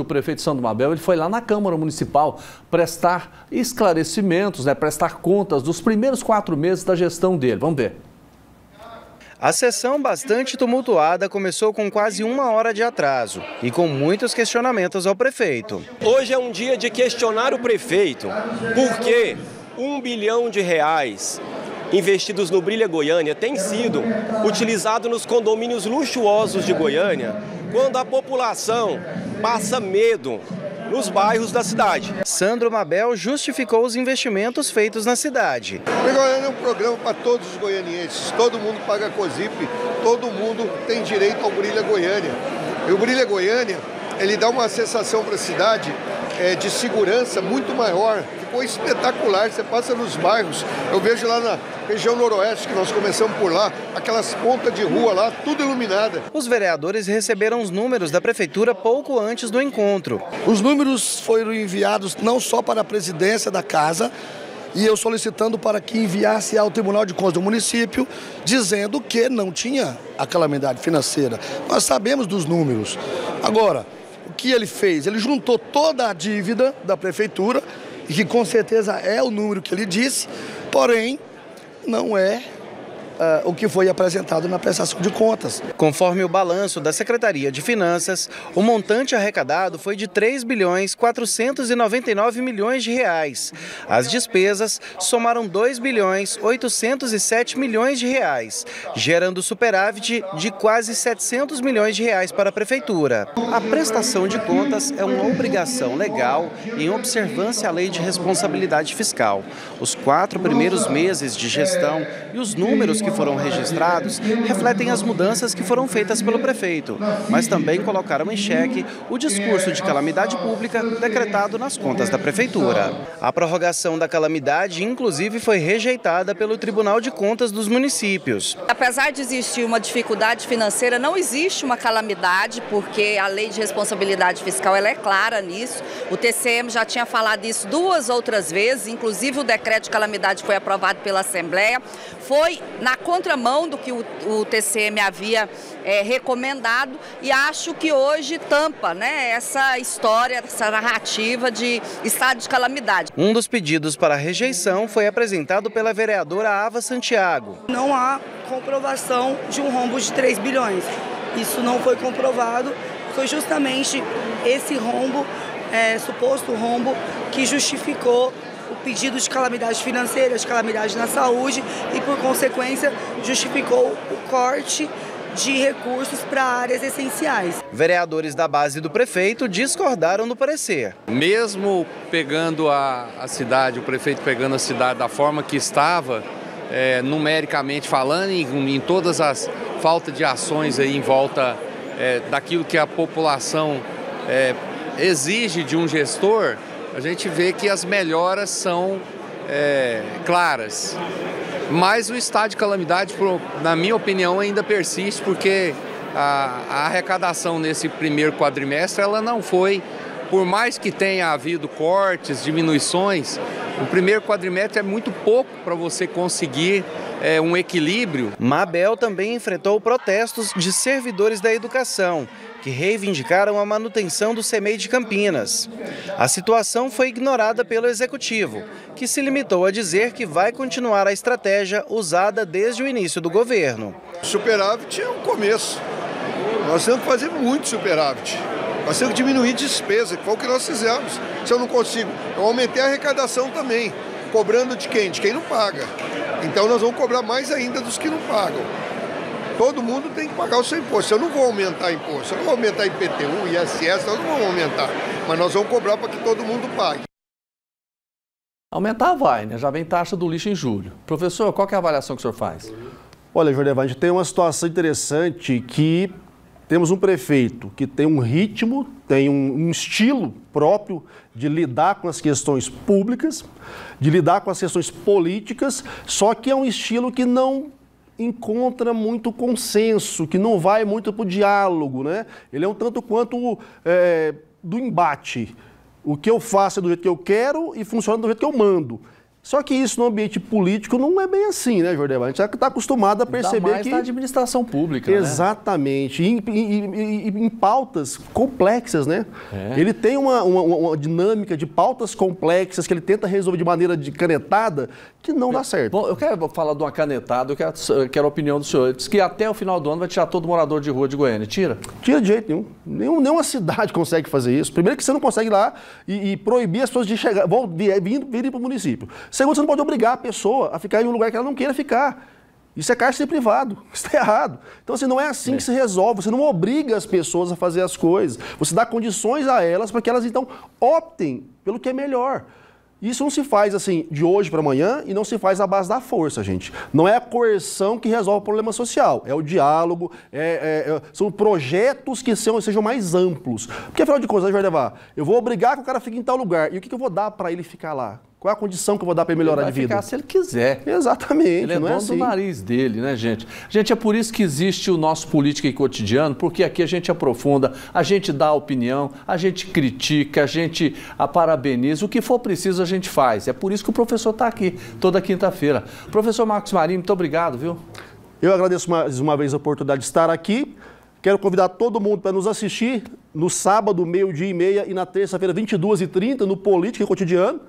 O prefeito Sandro Mabel ele foi lá na Câmara Municipal prestar esclarecimentos, prestar contas dos primeiros 4 meses da gestão dele. Vamos ver. A sessão, bastante tumultuada, começou com quase 1 hora de atraso e com muitos questionamentos ao prefeito. Hoje é um dia de questionar o prefeito, porque R$1 bilhão investidos no Brilha Goiânia tem sido utilizado nos condomínios luxuosos de Goiânia, quando a população passa medo nos bairros da cidade. Sandro Mabel justificou os investimentos feitos na cidade. O Goiânia é um programa para todos os goianienses, todo mundo paga COSIP, todo mundo tem direito ao Brilha Goiânia. E o Brilha Goiânia, ele dá uma sensação para a cidade de segurança muito maior. Ficou espetacular, você passa nos bairros, eu vejo lá na região noroeste, que nós começamos por lá, aquelas pontas de rua lá, tudo iluminada. Os vereadores receberam os números da prefeitura pouco antes do encontro. Os números foram enviados não só para a presidência da casa, e eu solicitando para que enviasse ao Tribunal de Contas do município, dizendo que não tinha a calamidade financeira. Nós sabemos dos números. Agora, o que ele fez? Ele juntou toda a dívida da prefeitura, e que com certeza é o número que ele disse, porém não é o que foi apresentado na prestação de contas. Conforme o balanço da Secretaria de Finanças, o montante arrecadado foi de R$3.499 milhões. As despesas somaram R$2.807 milhões, gerando superávit de quase R$700 milhões para a Prefeitura. A prestação de contas é uma obrigação legal em observância à Lei de Responsabilidade Fiscal. Os 4 primeiros meses de gestão e os números que foram registrados refletem as mudanças que foram feitas pelo prefeito, mas também colocaram em xeque o discurso de calamidade pública decretado nas contas da prefeitura. A prorrogação da calamidade, inclusive, foi rejeitada pelo Tribunal de Contas dos municípios. Apesar de existir uma dificuldade financeira, não existe uma calamidade, porque a Lei de Responsabilidade Fiscal ela é clara nisso. O TCM já tinha falado isso 2 outras vezes, inclusive o decreto de calamidade foi aprovado pela Assembleia. Foi na contramão do que o TCM havia recomendado, e acho que hoje tampa essa história, essa narrativa de estado de calamidade. Um dos pedidos para rejeição foi apresentado pela vereadora Ava Santiago. Não há comprovação de um rombo de 3 bilhões. Isso não foi comprovado, foi justamente esse rombo, suposto rombo, que justificou o pedido de calamidade financeira, de calamidade na saúde e, por consequência, justificou o corte de recursos para áreas essenciais. Vereadores da base do prefeito discordaram do parecer. Mesmo pegando a cidade, o prefeito pegando a cidade da forma que estava, numericamente falando, em todas as faltas de ações aí em volta daquilo que a população exige de um gestor, a gente vê que as melhoras são claras. Mas o estado de calamidade, na minha opinião, ainda persiste, porque a arrecadação nesse primeiro quadrimestre, ela não foi, por mais que tenha havido cortes, diminuições, o primeiro quadrimestre é muito pouco para você conseguir um equilíbrio. Mabel também enfrentou protestos de servidores da educação, que reivindicaram a manutenção do CEMEI de Campinas. A situação foi ignorada pelo Executivo, que se limitou a dizer que vai continuar a estratégia usada desde o início do governo. O superávit é o começo. Nós temos que fazer muito superávit. Nós temos que diminuir despesa, que foi o que nós fizemos. Se eu não consigo, eu aumentei a arrecadação também. Cobrando de quem? De quem não paga. Então nós vamos cobrar mais ainda dos que não pagam. Todo mundo tem que pagar o seu imposto. Eu não vou aumentar imposto, eu não vou aumentar IPTU, ISS, nós não vamos aumentar. Mas nós vamos cobrar para que todo mundo pague. Aumentar vai, Já vem taxa do lixo em julho. Professor, qual que é a avaliação que o senhor faz? Olha, Jordevan, a gente tem uma situação interessante que temos um prefeito que tem um ritmo, tem um estilo próprio de lidar com as questões públicas, de lidar com as questões políticas, só que é um estilo que não encontra muito consenso, que não vai muito para o diálogo, Ele é um tanto quanto do embate. O que eu faço é do jeito que eu quero e funciona do jeito que eu mando. Só que isso no ambiente político não é bem assim, né, Jordeval? A gente já está acostumado a perceber mais que... na administração pública, Exatamente. Né? Em pautas complexas, né? Ele tem uma dinâmica de pautas complexas que ele tenta resolver de maneira de canetada que não dá certo. Bom, eu quero falar de uma canetada, eu quero a opinião do senhor. Ele disse que até o final do ano vai tirar todo morador de rua de Goiânia. Tira? Tira de jeito nenhum. Nenhuma cidade consegue fazer isso. Primeiro que você não consegue ir lá e proibir as pessoas de chegar, virem para o município. Segundo, você não pode obrigar a pessoa a ficar em um lugar que ela não queira ficar. Isso é cárcere privado. Isso está errado. Então, assim, não é assim que se resolve. Você não obriga as pessoas a fazer as coisas. Você dá condições a elas para que elas, então, optem pelo que é melhor. Isso não se faz, assim, de hoje para amanhã e não se faz à base da força, gente. Não é a coerção que resolve o problema social. É o diálogo, são projetos que sejam mais amplos. Porque, afinal de contas, Jordeval, eu vou obrigar que o cara fique em tal lugar. E o que eu vou dar para ele ficar lá? Qual é a condição que eu vou dar para ele melhorar de vida? Ele vai ficar se ele quiser. Exatamente, ele é não é dono assim. do nariz dele, né, gente? Gente, é por isso que existe o nosso Política e Cotidiano, porque aqui a gente aprofunda, a gente dá opinião, a gente critica, a gente parabeniza, o que for preciso a gente faz. É por isso que o professor está aqui toda quinta-feira. Professor Marcos Marinho, muito obrigado, viu? Eu agradeço mais uma vez a oportunidade de estar aqui. Quero convidar todo mundo para nos assistir no sábado, 12h30 e na terça-feira, 22h30, no Política e Cotidiano.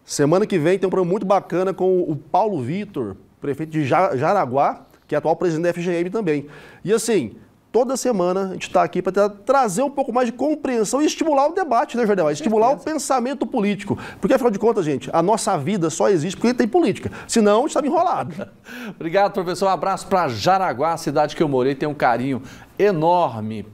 Semana que vem tem um programa muito bacana com o Paulo Vitor, prefeito de Jaraguá, que é atual presidente da FGM também. E assim, toda semana a gente está aqui para trazer um pouco mais de compreensão e estimular o debate, né, Jordeval? Estimular o pensamento político. Porque, afinal de contas, gente, a nossa vida só existe porque tem política. Senão, a gente estava enrolado. Obrigado, professor. Um abraço para Jaraguá, a cidade que eu morei, tem um carinho enorme